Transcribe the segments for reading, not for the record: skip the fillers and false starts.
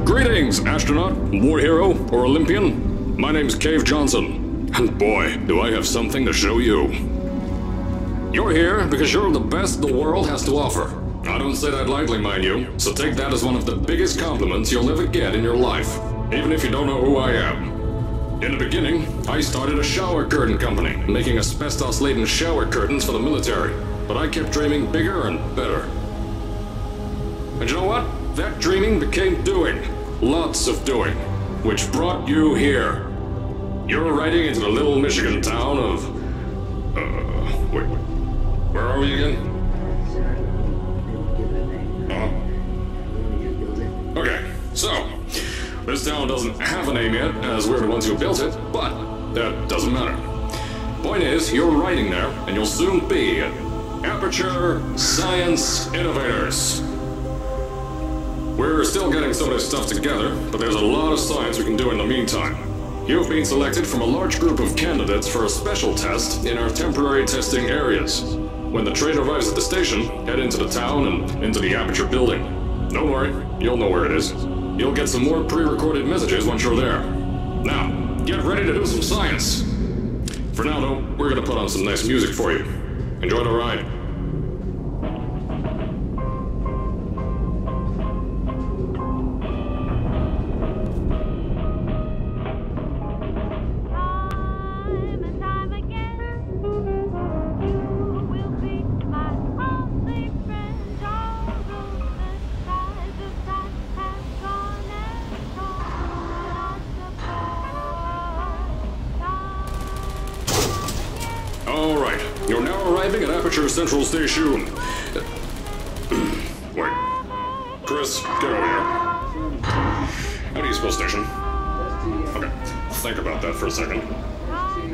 Greetings, astronaut, war hero, or Olympian. My name's Cave Johnson, and boy, do I have something to show you. You're here because you're the best the world has to offer. I don't say that lightly, mind you, so take that as one of the biggest compliments you'll ever get in your life, even if you don't know who I am. In the beginning, I started a shower curtain company, making asbestos-laden shower curtains for the military, but I kept dreaming bigger and better. And you know what? That dreaming became doing. Lots of doing. Which brought you here. You're riding into the little Michigan town of... wait. Where are we again? Okay, so... This town doesn't have a name yet, as we're the ones who built it, but that doesn't matter. Point is, you're riding there, and you'll soon be at Aperture Science Innovators. We're still getting some of this stuff together, but there's a lot of science we can do in the meantime. You've been selected from a large group of candidates for a special test in our temporary testing areas. When the train arrives at the station, head into the town and into the Aperture building. Don't worry, you'll know where it is. You'll get some more pre-recorded messages once you're there. Now, get ready to do some science. For now, though, we're gonna put on some nice music for you. Enjoy the ride. Alright, you're now arriving at Aperture Central Station. Wait. Chris, get over here. How do you spell station? Okay, think about that for a second.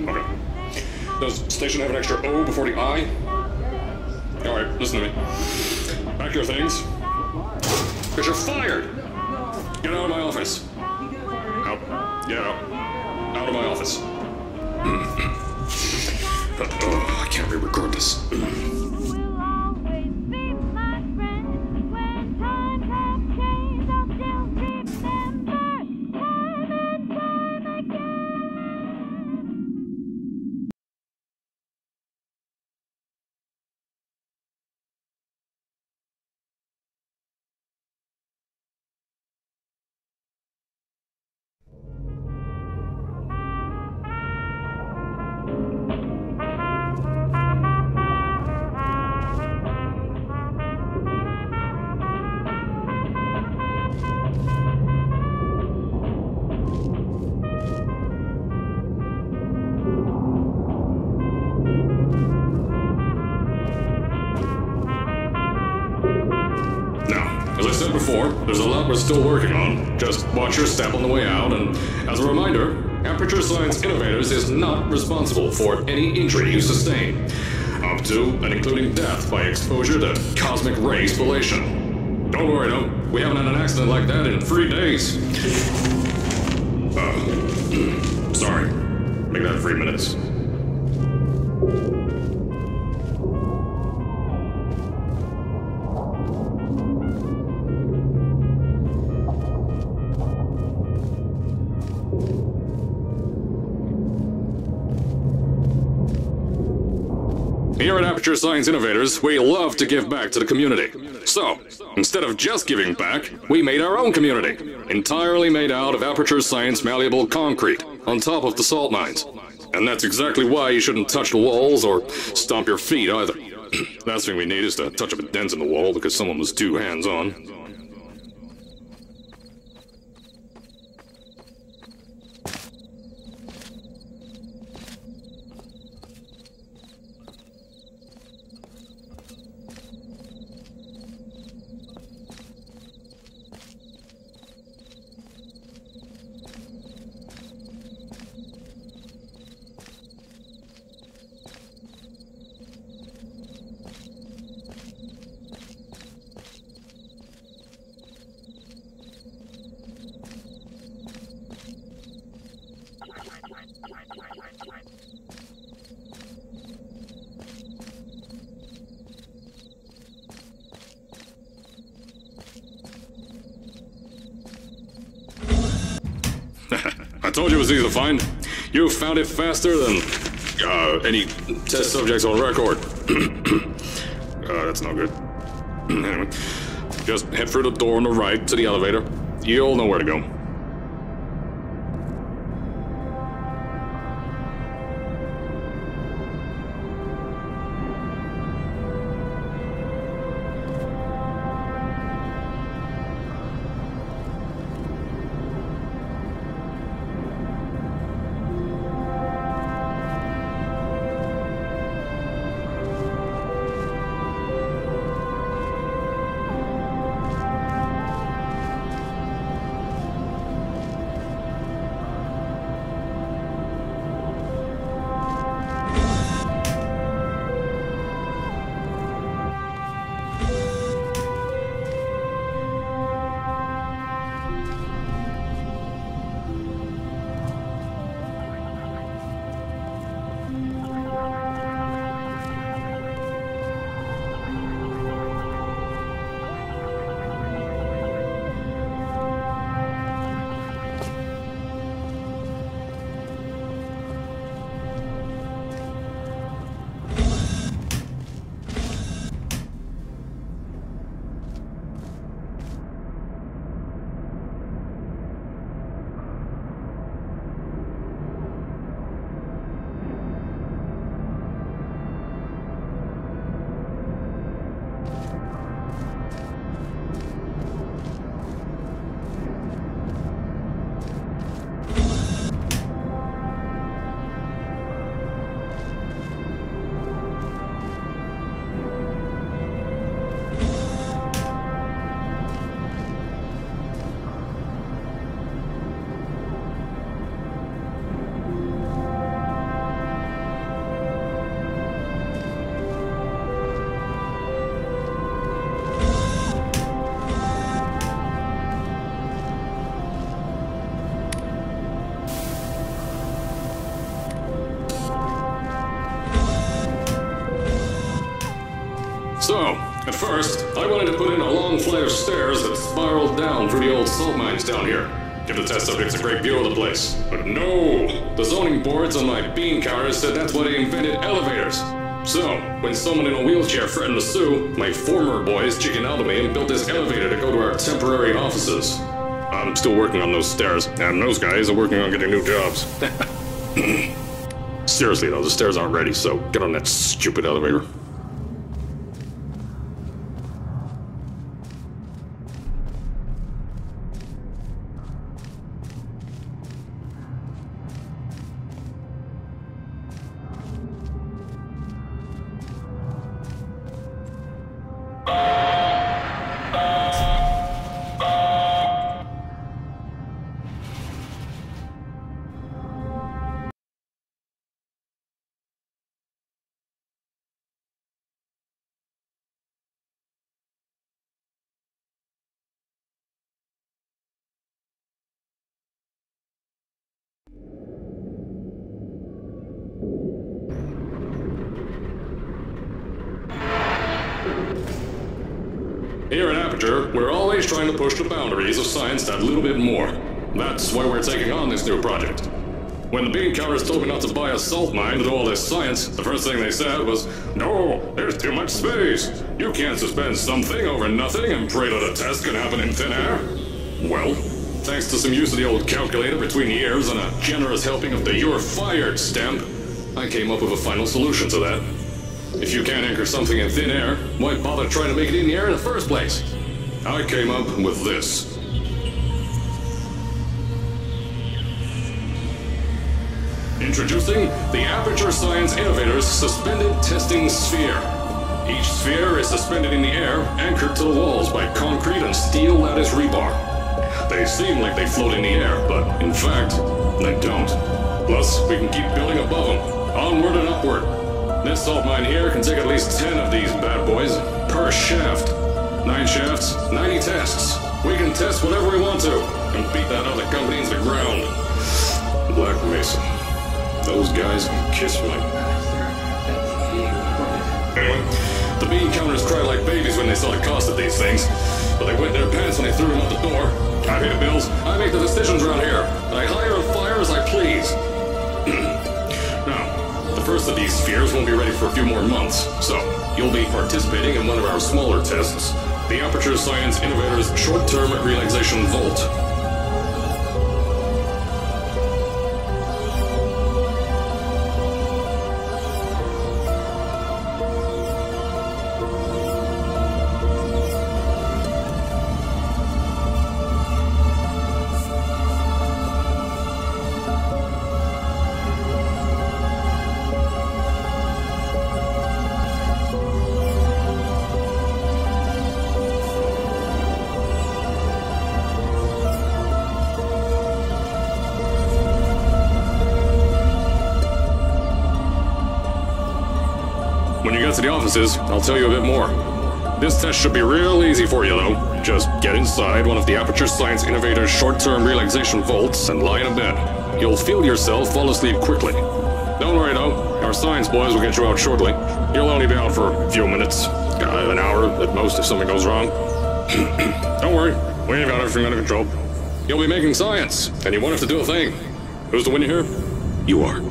Okay. Does station have an extra O before the I? Alright, listen to me. Pack your things. Because you're fired! Get out of my office. Out. Get out. Out of my office. Oh, I can't re-record this. As I said before, there's a lot we're still working on. Just watch your step on the way out, and as a reminder, Aperture Science Innovators is not responsible for any injury you sustain, up to and including death by exposure to cosmic ray spallation. Don't worry though, we haven't had an accident like that in 3 days. Sorry. Make that 3 minutes. Here at Aperture Science Innovators, we love to give back to the community. So, instead of just giving back, we made our own community, entirely made out of Aperture Science malleable concrete, on top of the salt mines. And that's exactly why you shouldn't touch the walls or stomp your feet either. Last thing we need is to touch up a dent in the wall because someone was too hands-on. told you it was easy to find. You found it faster than any test subjects on record. That's not good. Anyway, just head through the door on the right to the elevator. You'll know where to go. So, at first, I wanted to put in a long flight of stairs that spiraled down through the old salt mines down here. Give the test subjects a great view of the place. But no! The zoning boards on my bean counters said that's why they invented elevators. So, when someone in a wheelchair threatened to sue, my former boys chickened out of me and built this elevator to go to our temporary offices. I'm still working on those stairs, and those guys are working on getting new jobs. Seriously though, the stairs aren't ready, so get on that stupid elevator. Here at Aperture, we're always trying to push the boundaries of science that little bit more. That's why we're taking on this new project. When the bean counters told me not to buy a salt mine to do all this science, the first thing they said was, "No, there's too much space. You can't suspend something over nothing and pray that a test can happen in thin air." Well, thanks to some use of the old calculator between the ears and a generous helping of the "you're fired" stamp, I came up with a final solution to that. If you can't anchor something in thin air, why bother trying to make it in the air in the first place? I came up with this. Introducing the Aperture Science Innovator's Suspended Testing Sphere. Each sphere is suspended in the air, anchored to the walls by concrete and steel lattice rebar. They seem like they float in the air, but in fact, they don't. Plus, we can keep building above them, onward and upward. This salt mine here can take at least 10 of these bad boys per shaft. 9 shafts, 90 tests. We can test whatever we want to and beat that other company into the ground. Black Mesa. Those guys can kiss my... Anyway, the bean counters cried like babies when they saw the cost of these things, but they wet their pants when they threw them out the door. I pay the bills, I make the decisions around here, and I hire and fire as these. Now, the first of these spheres won't be ready for a few more months, so you'll be participating in one of our smaller tests, the Aperture Science Innovators Short-Term Relaxation Vault. When you get to the offices, I'll tell you a bit more. This test should be real easy for you, though. Just get inside one of the Aperture Science Innovators short-term relaxation vaults and lie in a bed. You'll feel yourself fall asleep quickly. Don't worry, though. Our science boys will get you out shortly. You'll only be out for a few minutes. An hour at most if something goes wrong. Don't worry. We ain't got everything under control. You'll be making science, and you won't have to do a thing. Who's the winner here? You are.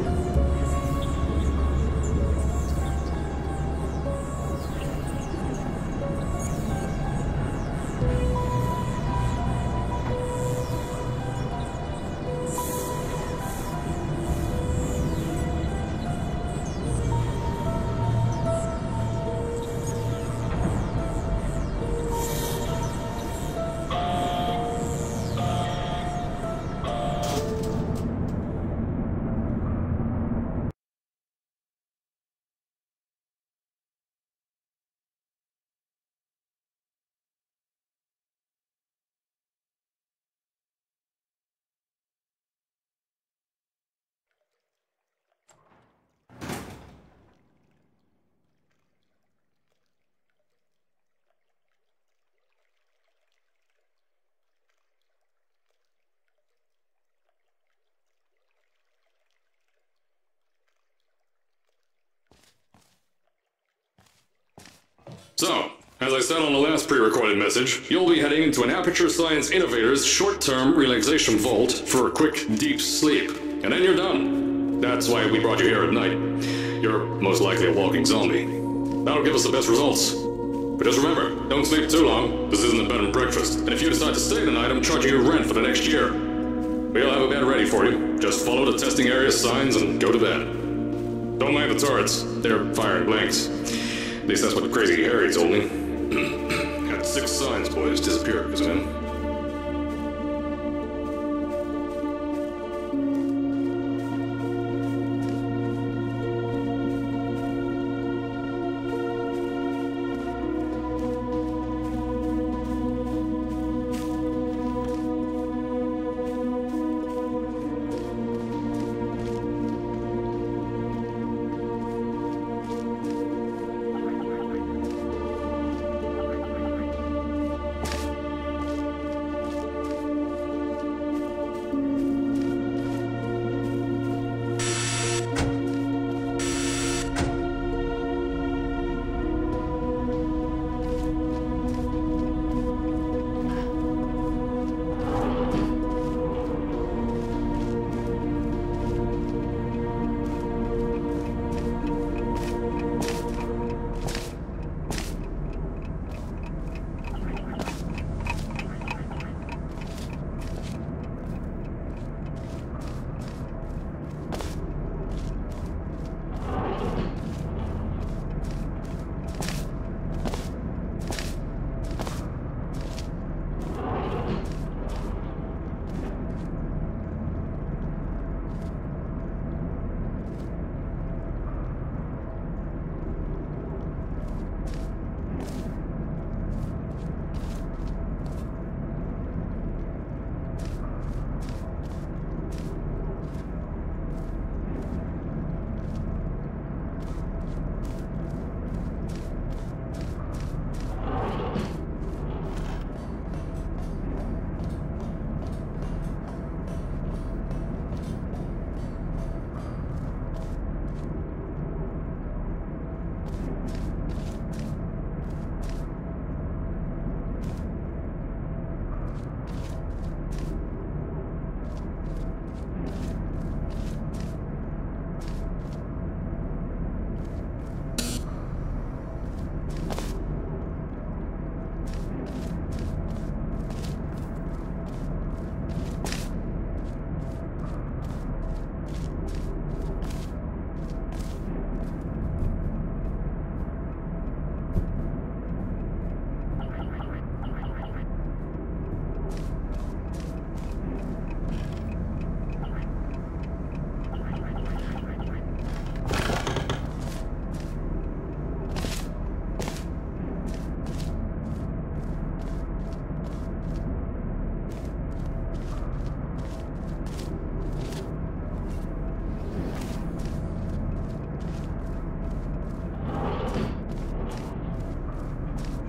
So, as I said on the last pre-recorded message, you'll be heading into an Aperture Science Innovators short-term relaxation vault for a quick, deep sleep. And then you're done. That's why we brought you here at night. You're most likely a walking zombie. That'll give us the best results. But just remember, don't sleep too long. This isn't a bed and breakfast. And if you decide to stay the night, I'm charging you rent for the next year. We'll have a bed ready for you. Just follow the testing area signs and go to bed. Don't mind the turrets. They're firing blanks. At least that's what Crazy Harry told me. Had 6 science boys disappear because of him.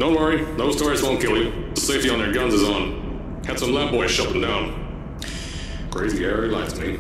Don't worry, those turrets won't kill you. The safety on their guns is on. Had some lab boys shut them down. Crazy airy lights, me.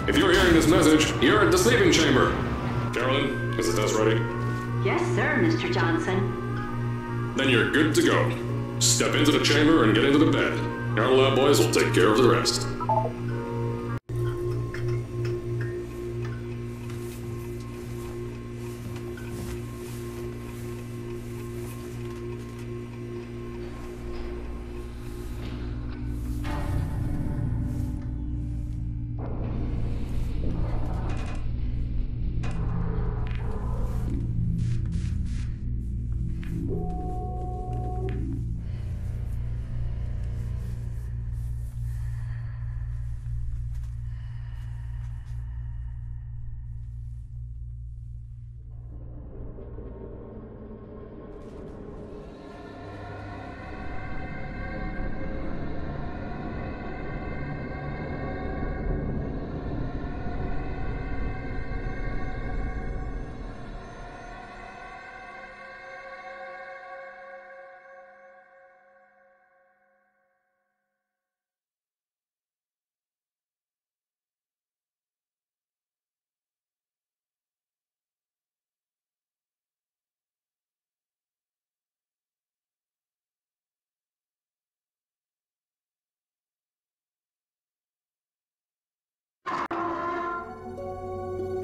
If you're hearing this message, you're at the sleeping chamber. Carolyn, is the test ready? Yes, sir, Mr. Johnson. Then you're good to go. Step into the chamber and get into the bed. Our lab boys will take care of the rest.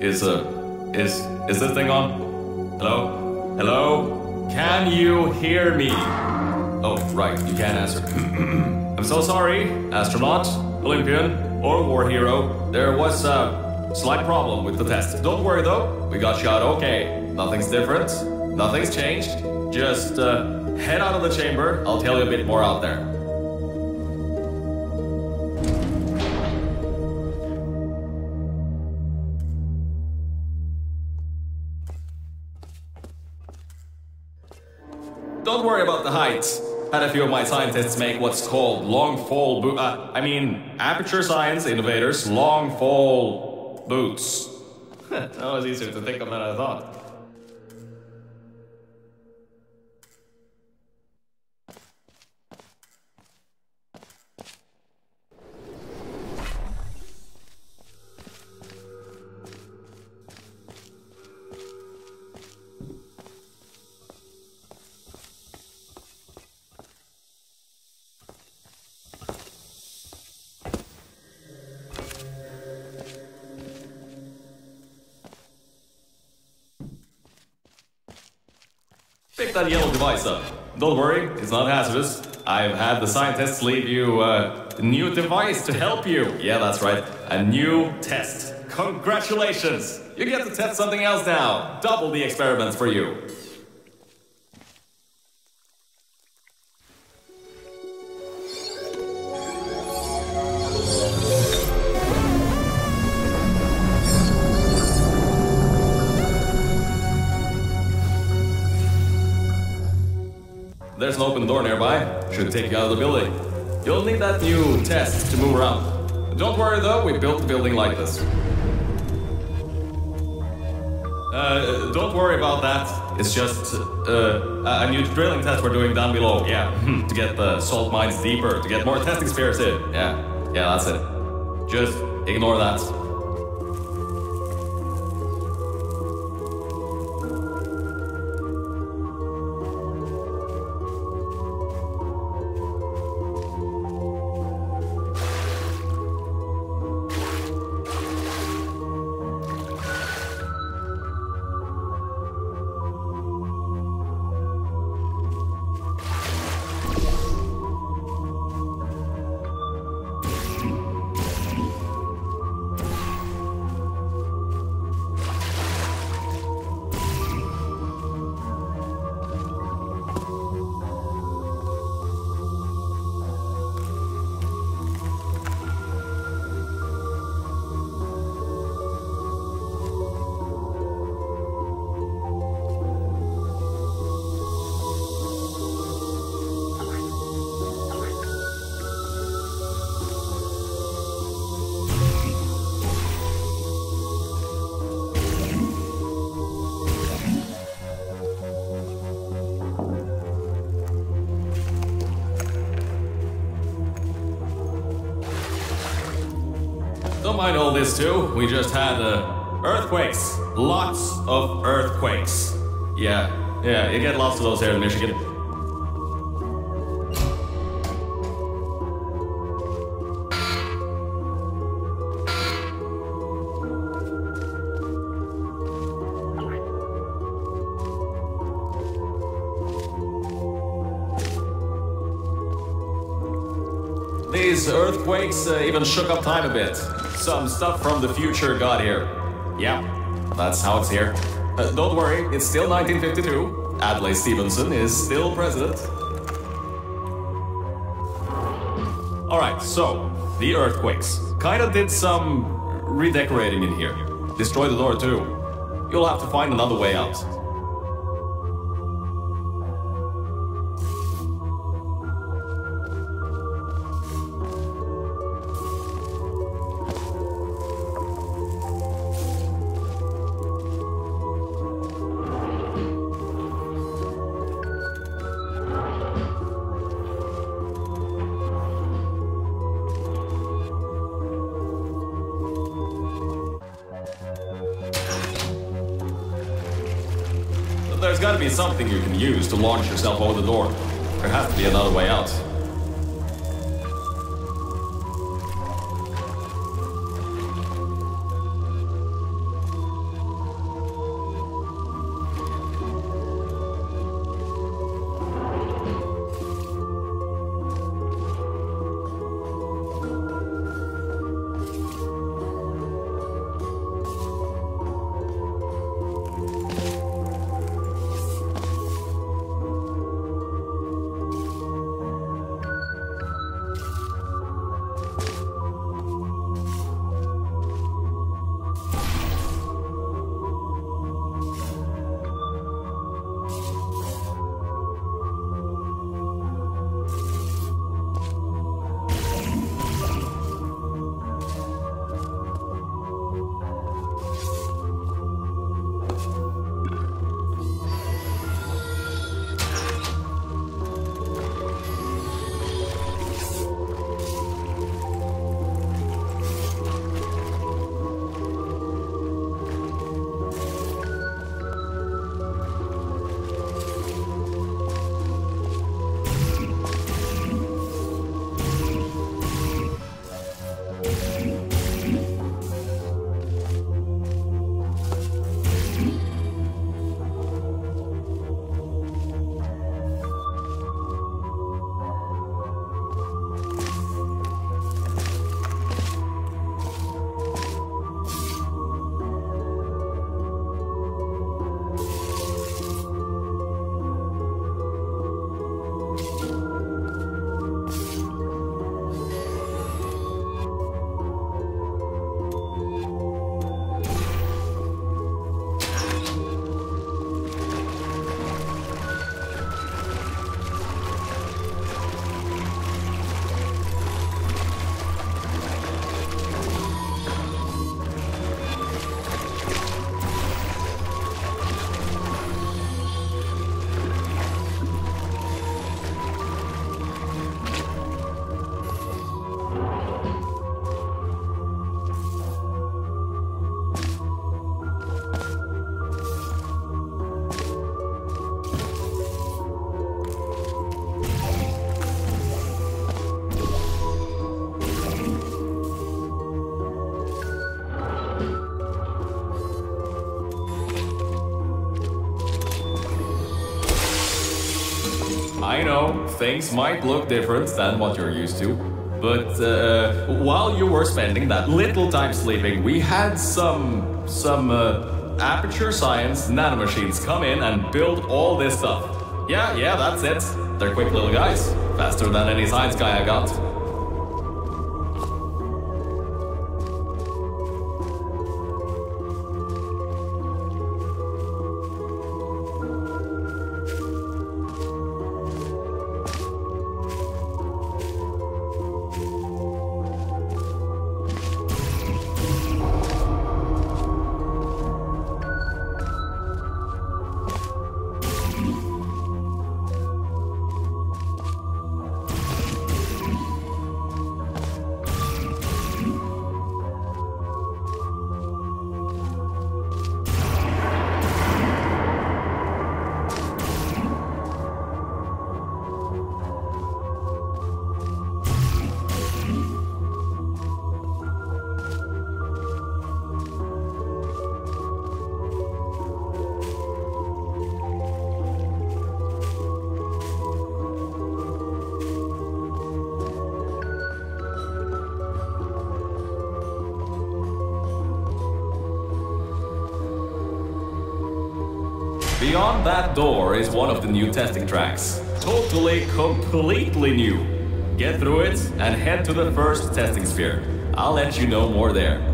Is this thing on? Hello? Hello? Can you hear me? Oh, right, you can't answer. I'm so sorry, astronaut, Olympian, or war hero. There was a slight problem with the test. Don't worry though, we got shot okay. Nothing's different, nothing's changed. Just head out of the chamber, I'll tell you a bit more out there. Don't worry about the height. Had a few of my scientists make what's called long fall aperture science innovators long fall boots. That was easier to think of than I thought. Pick that yellow device up. Don't worry, it's not hazardous. I've had the scientists leave you a new device to help you. Yeah, that's right. A new test. Congratulations! You get to test something else now. Double the experiments for you. There's an open door nearby. Should take you out of the building. You'll need that new test to move around. Don't worry though, we built the building like this. Don't worry about that. It's just a new drilling test we're doing down below. Yeah, to get the salt mines deeper, to get more testing spares in. Yeah, that's it. Just ignore that. don't mind all this too. We just had earthquakes. Lots of earthquakes. Yeah, you get lots of those here in Michigan. These earthquakes even shook up time a bit. Some stuff from the future got here. Yeah, that's how it's here. Don't worry, it's still 1952. Adlai Stevenson is still president. Alright, so, the earthquakes. Kinda did some redecorating in here. Destroyed the door too. You'll have to find another way out. There's gotta be something you can use to launch yourself over the door. There has to be another way out. I know, things might look different than what you're used to, but while you were spending that little time sleeping, we had some Aperture Science nanomachines come in and build all this stuff. Yeah, that's it. They're quick little guys, faster than any science guy I got. Beyond that door is one of the new testing tracks. Totally, completely new. Get through it and head to the first testing sphere. I'll let you know more there.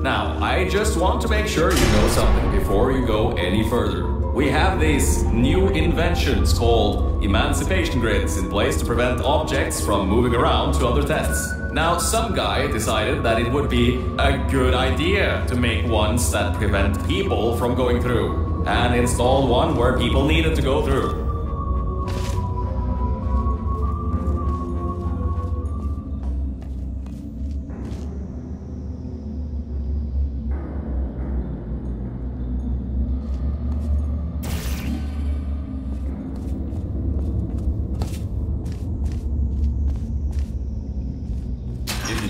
Now, I just want to make sure you know something before you go any further. We have these new inventions called emancipation grids in place to prevent objects from moving around to other tests. Now, some guy decided that it would be a good idea to make ones that prevent people from going through, and installed one where people needed to go through.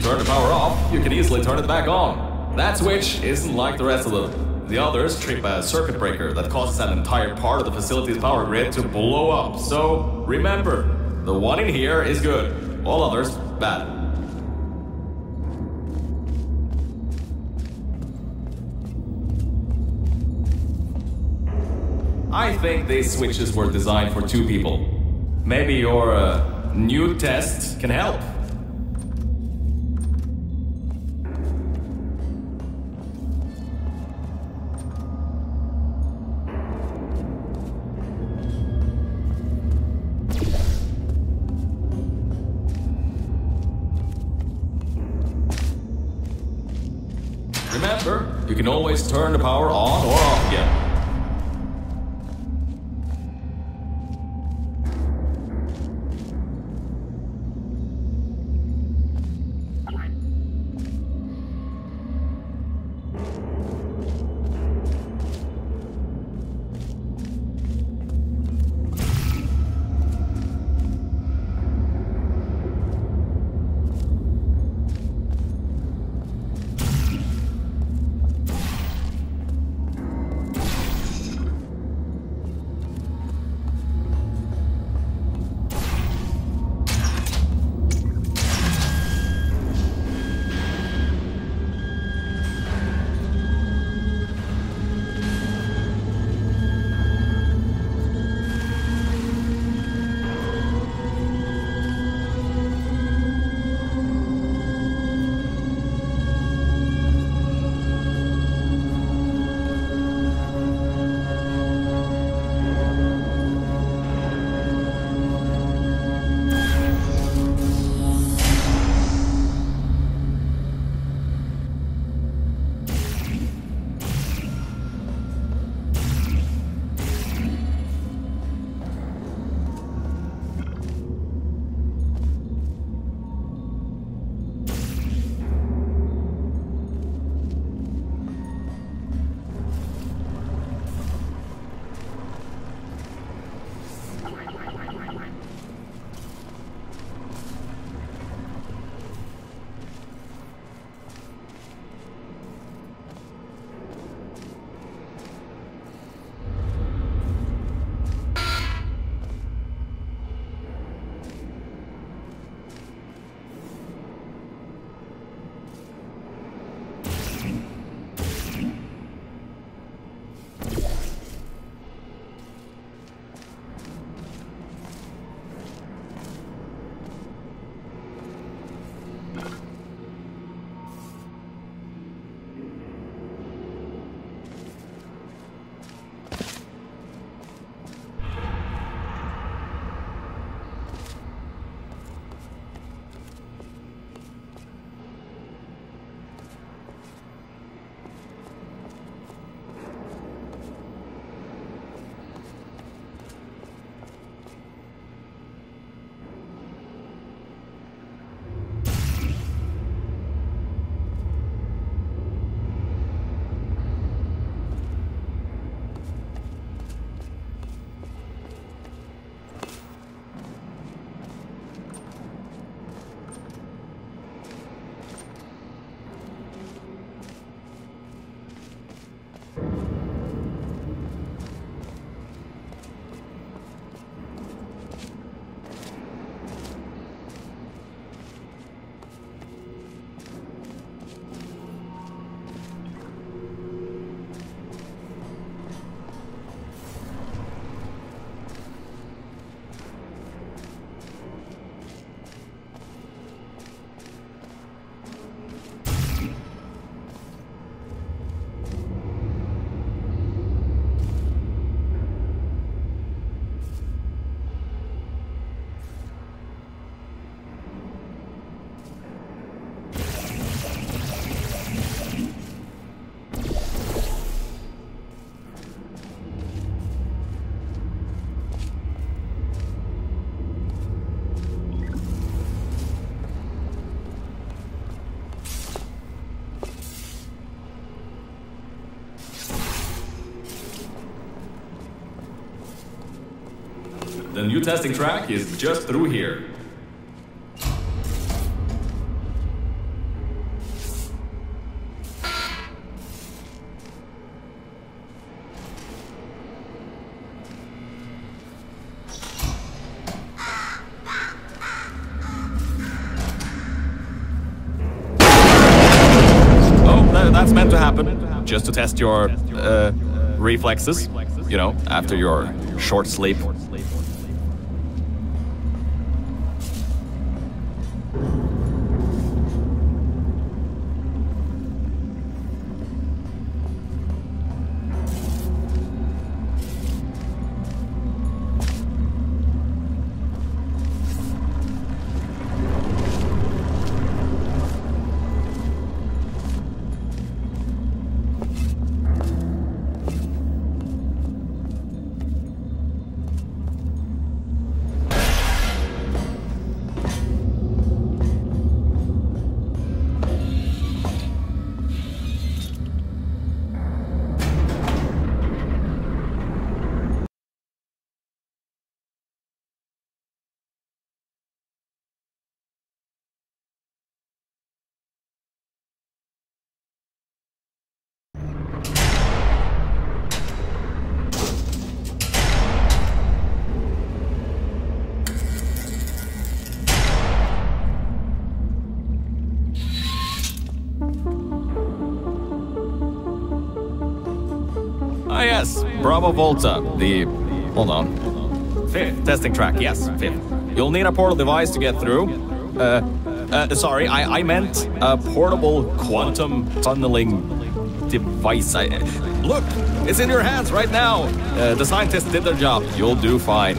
Turn the power off, you can easily turn it back on. That switch isn't like the rest of them. The others trip a circuit breaker that causes an entire part of the facility's power grid to blow up. So remember, the one in here is good, all others bad. I think these switches were designed for 2 people. Maybe your new test can help. Remember, you can always turn the power on or off again. The new testing track is just through here. That's meant to happen, just to test your reflexes, you know, after your short sleep. Ah yes, Bravo Volta, the... hold on. Fifth testing track, yes, fifth. You'll need a portal device to get through. Sorry, I meant a portable quantum tunneling device. Look, it's in your hands right now. The scientists did their job. You'll do fine.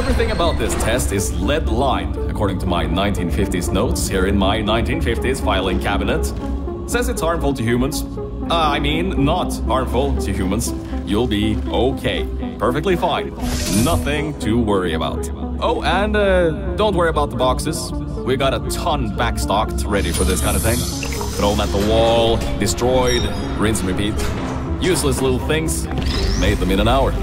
Everything about this test is lead-lined, according to my 1950s notes here in my 1950s filing cabinet. Says it's harmful to humans. I mean, not harmful to humans. You'll be okay. Perfectly fine. Nothing to worry about. Oh, and don't worry about the boxes. We got a ton backstocked ready for this kind of thing. Thrown at the wall, destroyed, rinse and repeat. Useless little things. Made them in an hour.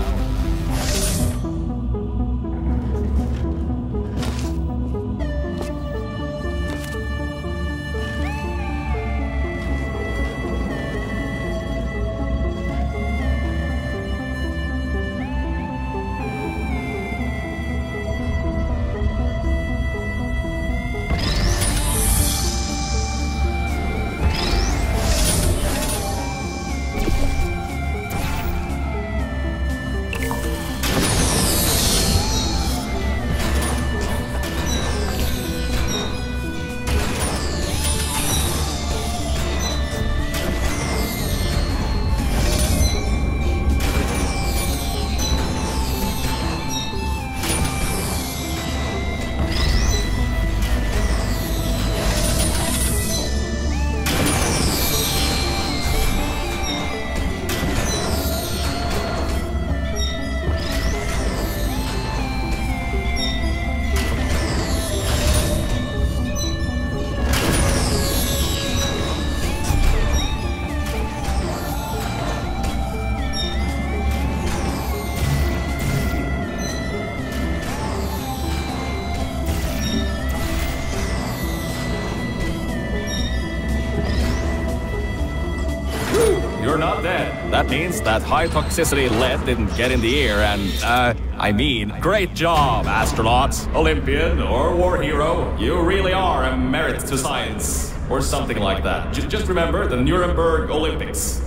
You're not dead. That means that high toxicity lead didn't get in the air and, I mean, great job, astronaut, Olympian, or war hero. You really are a merit to science. Or something like that. Just remember the Nuremberg Olympics.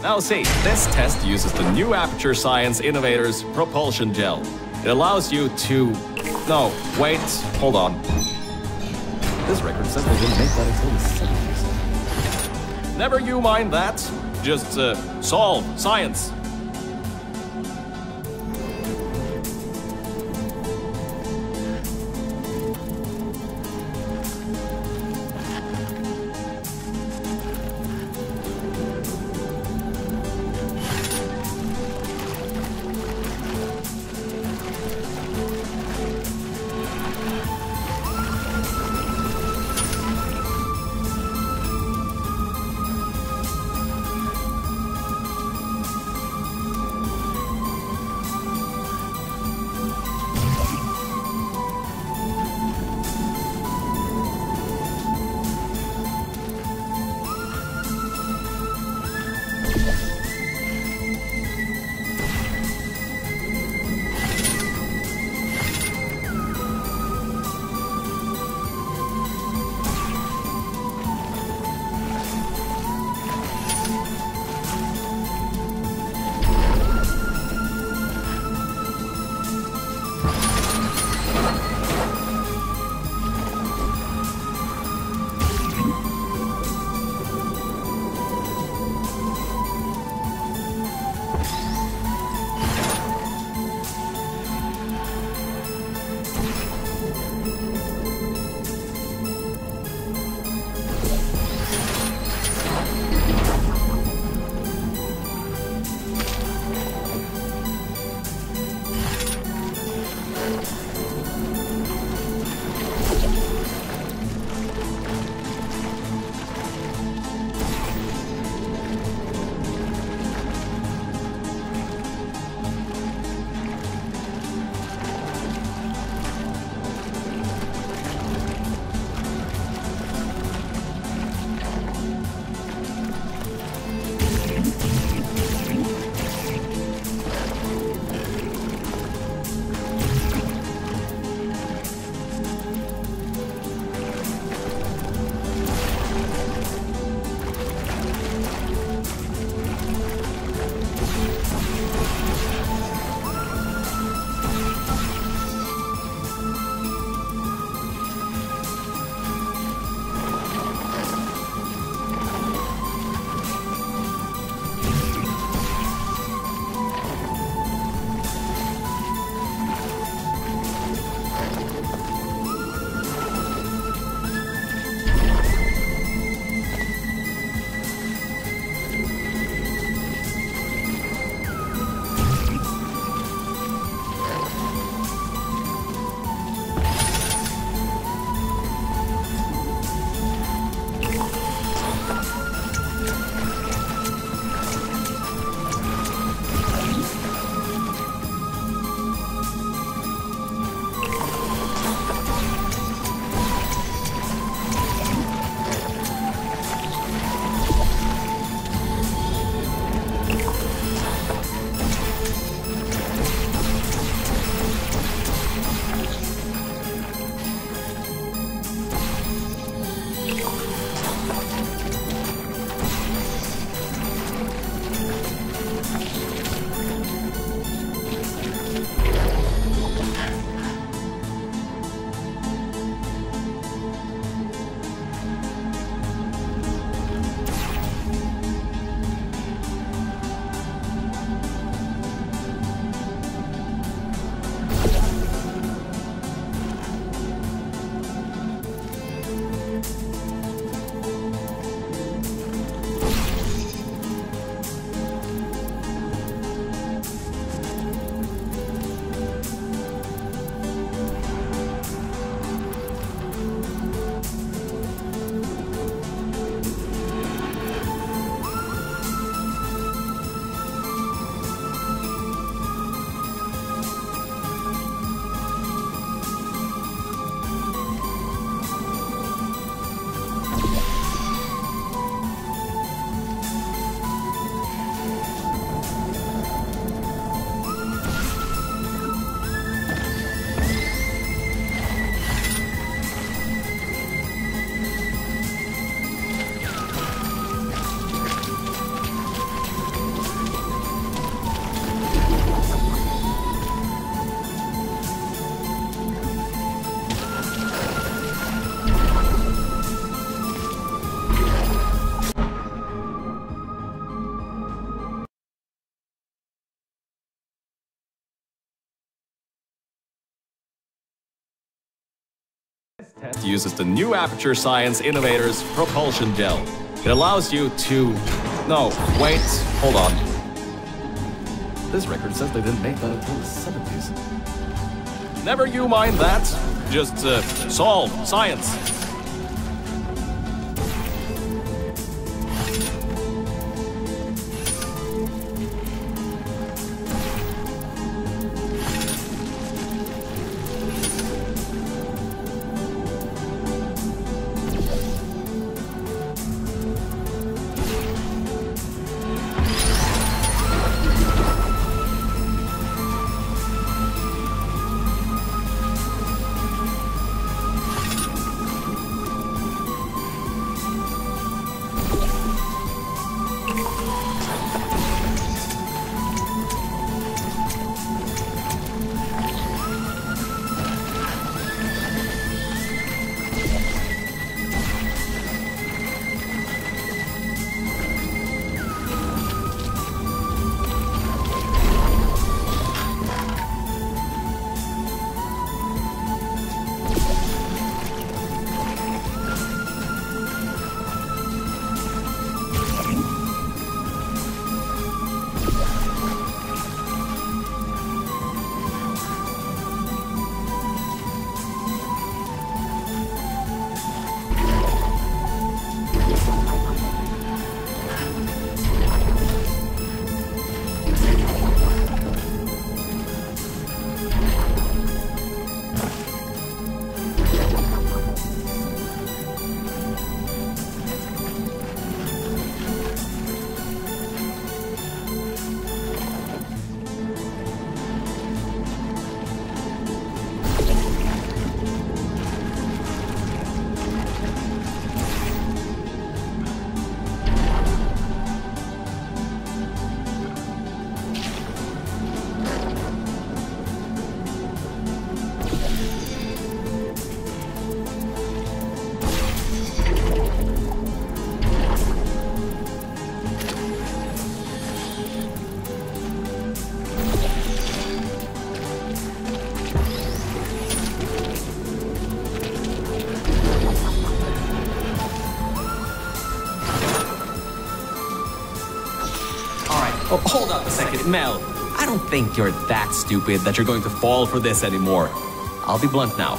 Now see, this test uses the new Aperture Science Innovators Propulsion Gel. It allows you to... No, wait, hold on. This record says they didn't make that until the 70s. Never you mind that. Just, solve science. test uses the new Aperture Science Innovators Propulsion Gel. It allows you to... No, wait, hold on. This record says they didn't make that until the 70s. Never you mind that. Just solve science. Oh, hold up a second, Mel. I don't think you're that stupid that you're going to fall for this anymore. I'll be blunt now.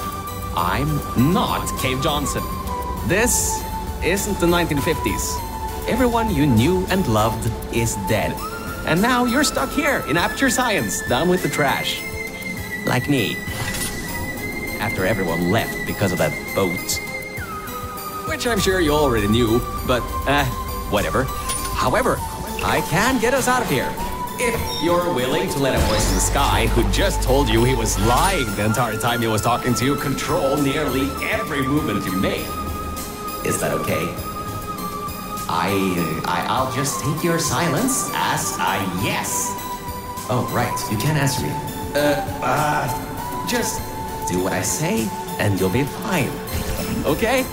I'm not Cave Johnson. This isn't the 1950s. Everyone you knew and loved is dead. And now you're stuck here in Aperture Science, down with the trash. Like me. After everyone left because of that boat. Which I'm sure you already knew, but, whatever. However, I can get us out of here. If you're willing to let a voice in the sky who just told you he was lying the entire time he was talking to you control nearly every movement you make. Is that okay? I'll just take your silence as a yes. Oh, right, you can't answer me. Just do what I say and you'll be fine. Okay?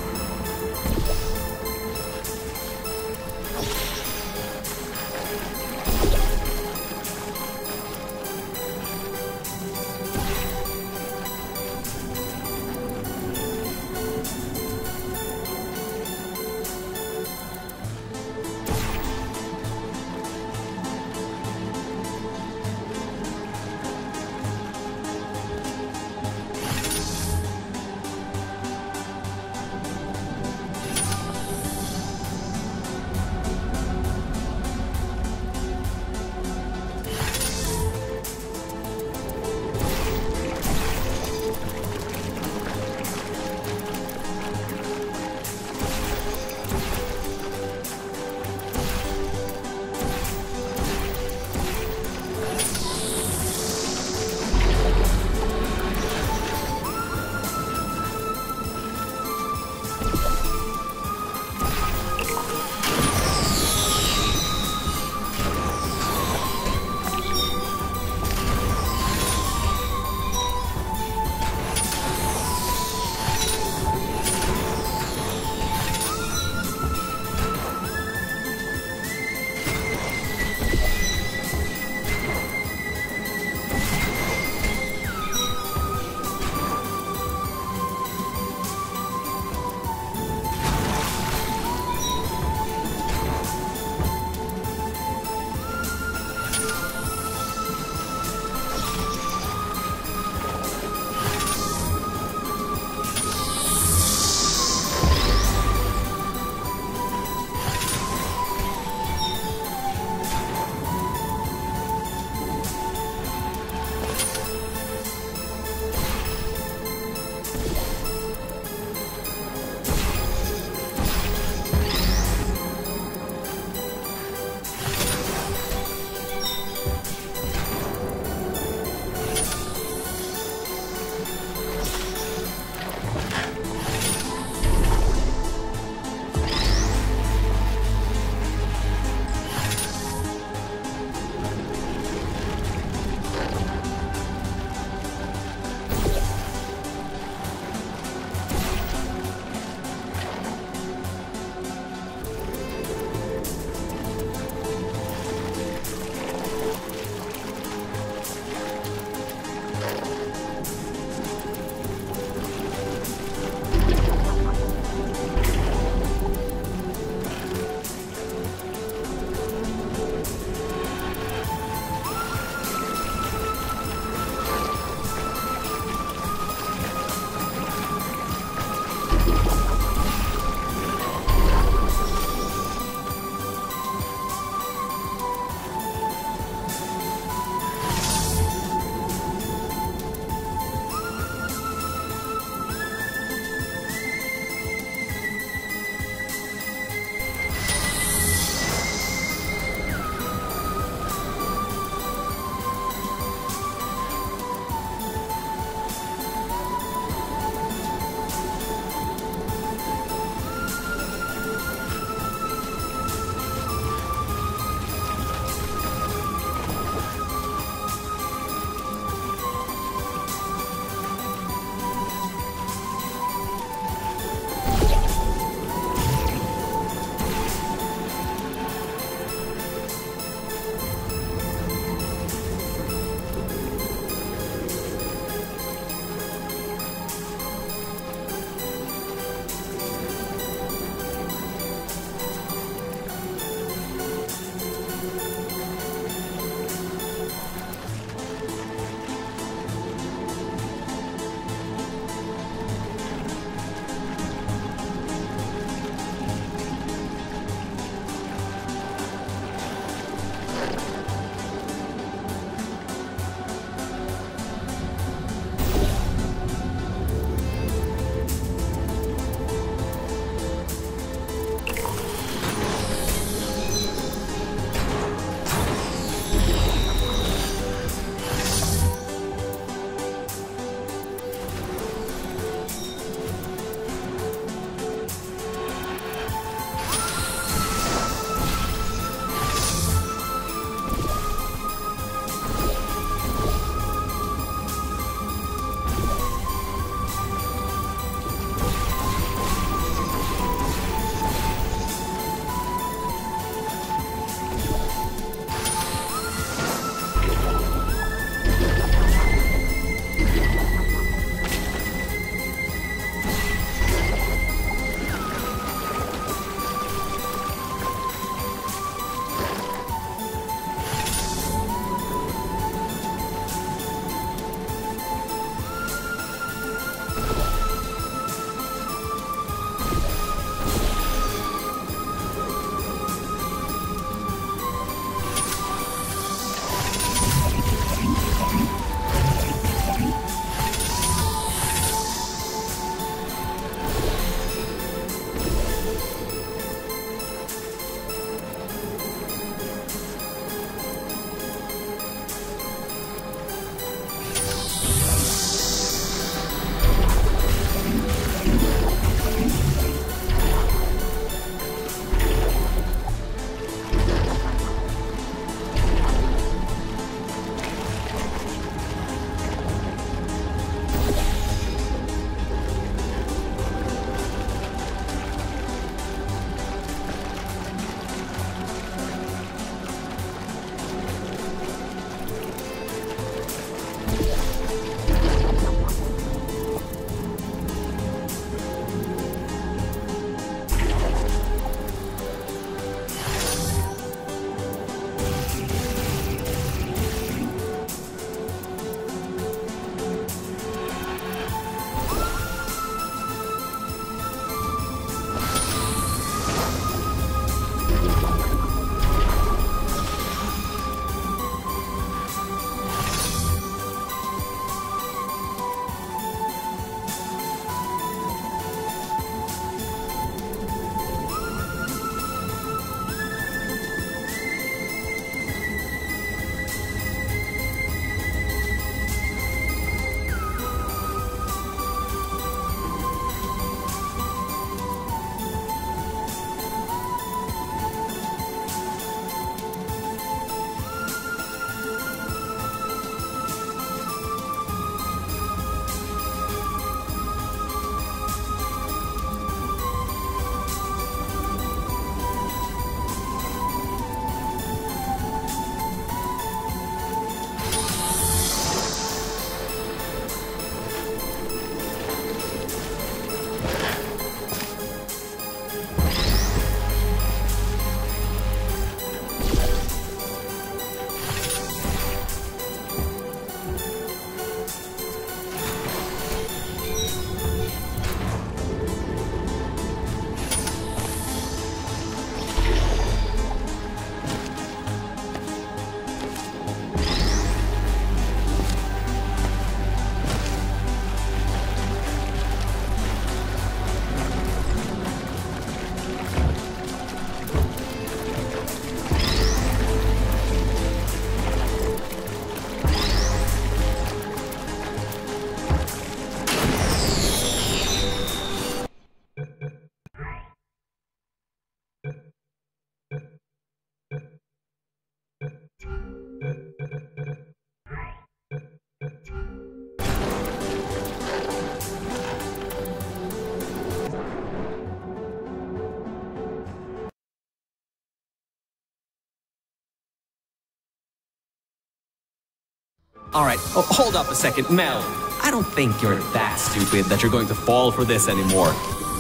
All right, hold up a second. Mel, I don't think you're that stupid that you're going to fall for this anymore.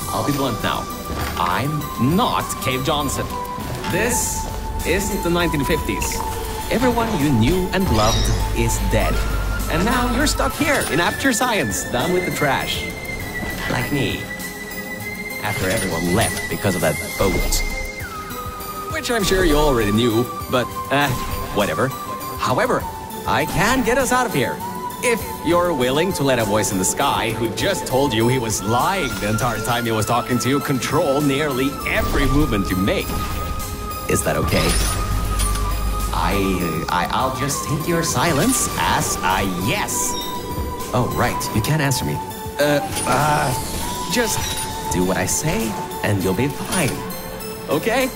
I'll be blunt now. I'm not Cave Johnson. This isn't the 1950s. Everyone you knew and loved is dead. And now you're stuck here in Aperture Science, done with the trash. Like me. After everyone left because of that boat. Which I'm sure you already knew, but whatever. However, I can get us out of here. If you're willing to let a voice in the sky who just told you he was lying the entire time he was talking to you control nearly every movement you make. Is that okay? I'll just take your silence as a yes. Oh, right, you can't answer me. Just do what I say and you'll be fine. Okay?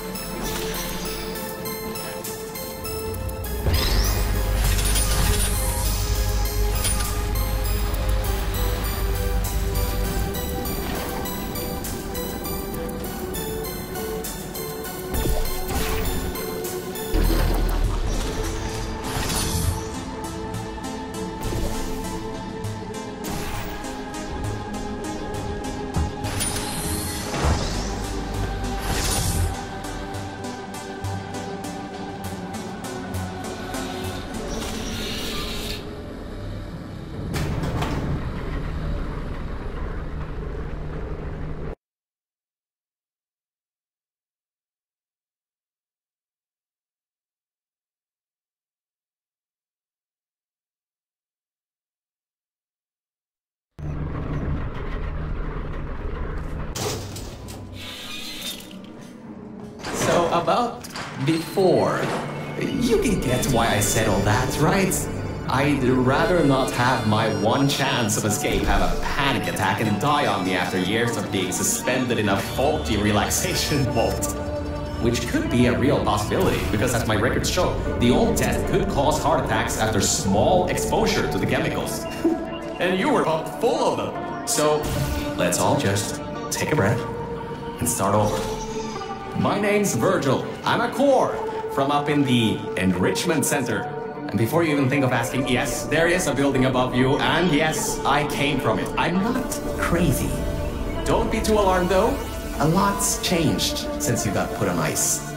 About before. You can get why I said all that, right? I'd rather not have my one chance of escape have a panic attack and die on me after years of being suspended in a faulty relaxation vault. Which could be a real possibility, because as my records show, the old test could cause heart attacks after small exposure to the chemicals. And you were pumped full of them. So, let's all just take a breath and start over. My name's Virgil. I'm a core from up in the Enrichment Center. And before you even think of asking, yes, there is a building above you, and yes, I came from it. I'm not crazy. Don't be too alarmed, though. A lot's changed since you got put on ice.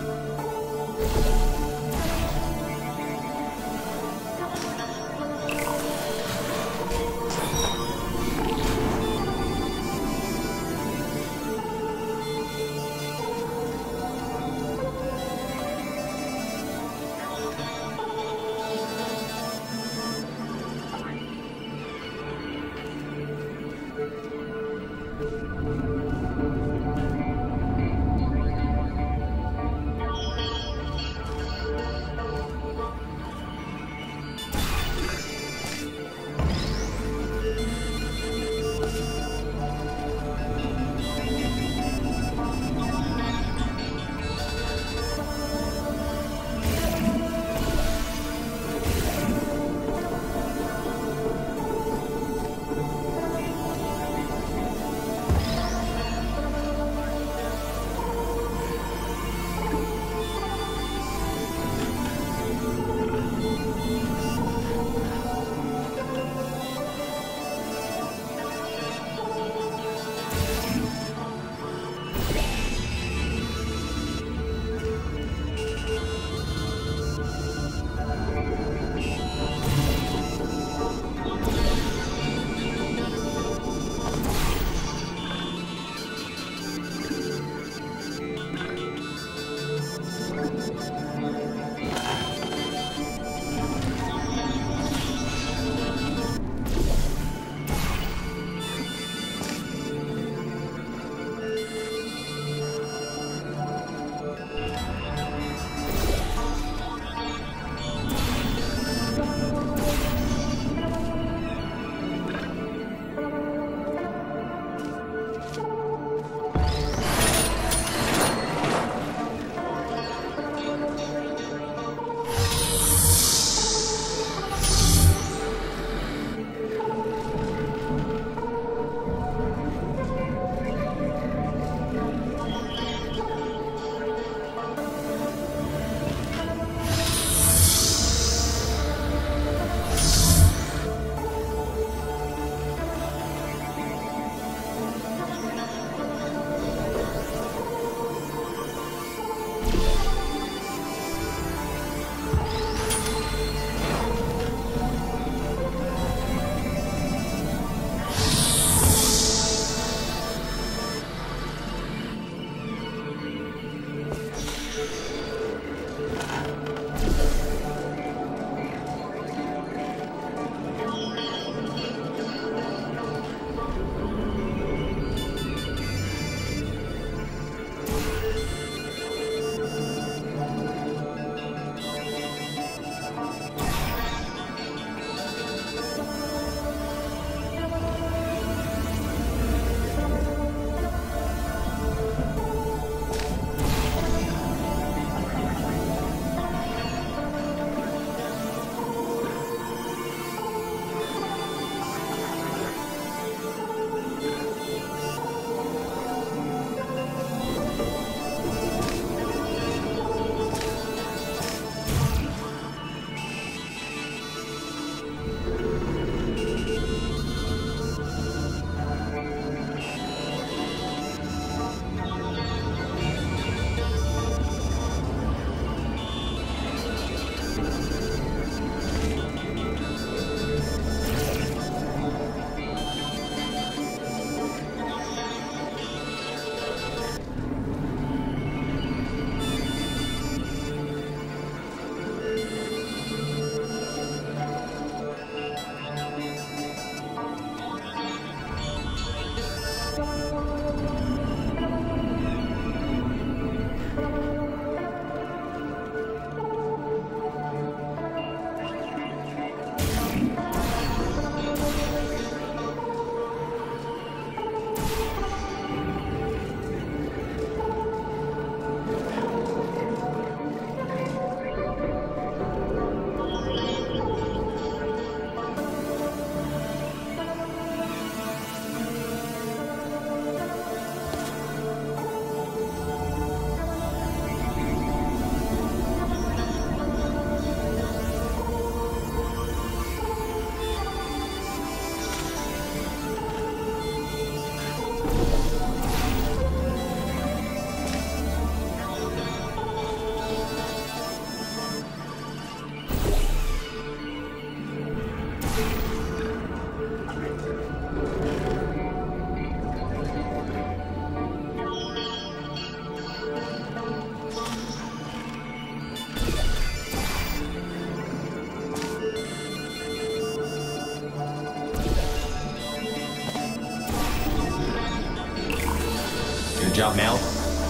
Good job, Mel.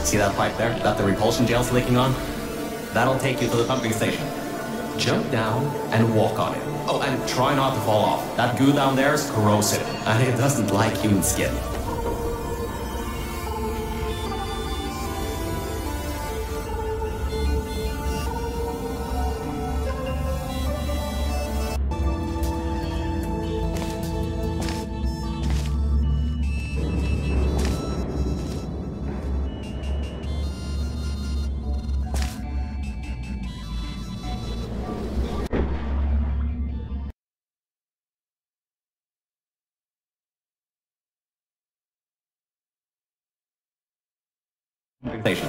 See that pipe there that the repulsion gel's leaking on? That'll take you to the pumping station. Jump down and walk on it. Oh, and try not to fall off. That goo down there is corrosive, and it doesn't like human skin. Station.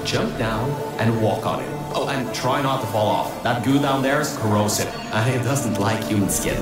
Jump down and walk on it. Oh, and try not to fall off. That goo down there is corrosive, and it doesn't like human skin.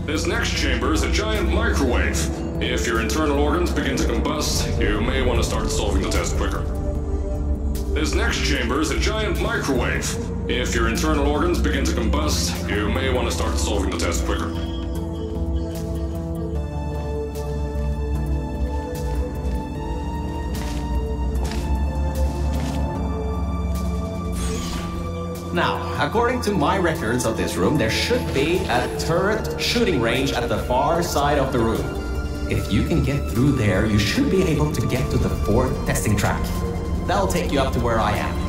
This next chamber is a giant microwave. If your internal organs begin to combust, you may want to start solving the test quicker. This next chamber is a giant microwave. If your internal organs begin to combust, you may want to start solving the test quicker. Now, according to my records of this room, there should be a turret shooting range at the far side of the room. If you can get through there, you should be able to get to the 4th testing track. That'll take you up to where I am.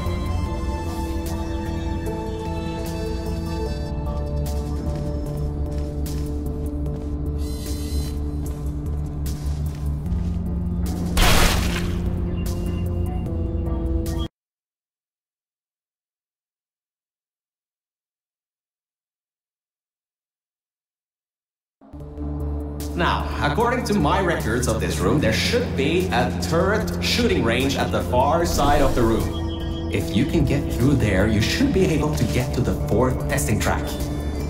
Now, according to my records of this room, there should be a turret shooting range at the far side of the room. If you can get through there, you should be able to get to the 4th testing track.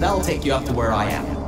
That'll take you up to where I am.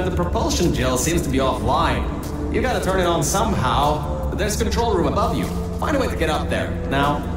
The propulsion gel seems to be offline. You gotta turn it on somehow. There's a control room above you. Find a way to get up there. Now.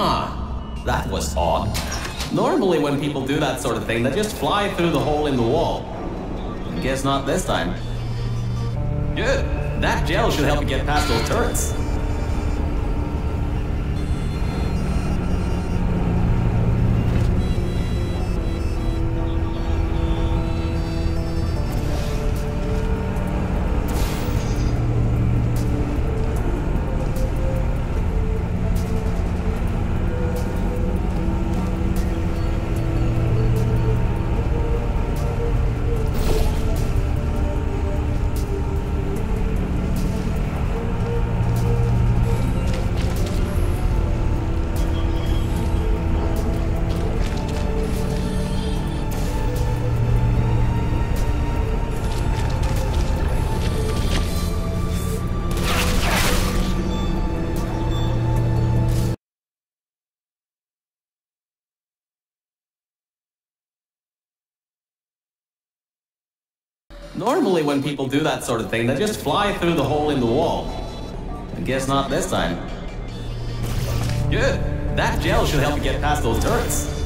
Huh. That was odd. Normally when people do that sort of thing, they just fly through the hole in the wall. Guess not this time. Good. That gel should help you get past those turrets. Normally when people do that sort of thing, they just fly through the hole in the wall. I guess not this time. Good. That gel should help you get past those turrets.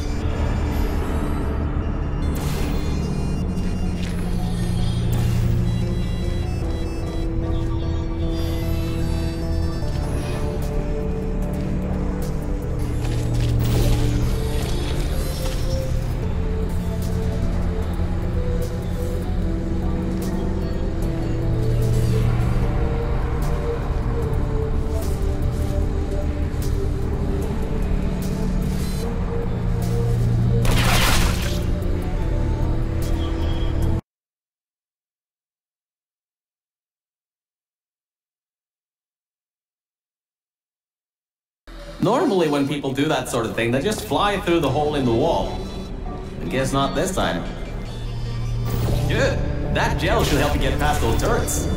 Normally when people do that sort of thing, they just fly through the hole in the wall. I guess not this time. Good. That gel should help you get past those turrets.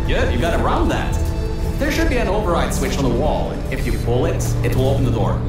Good, you got around that. There should be an override switch on the wall. If you pull it, it will open the door.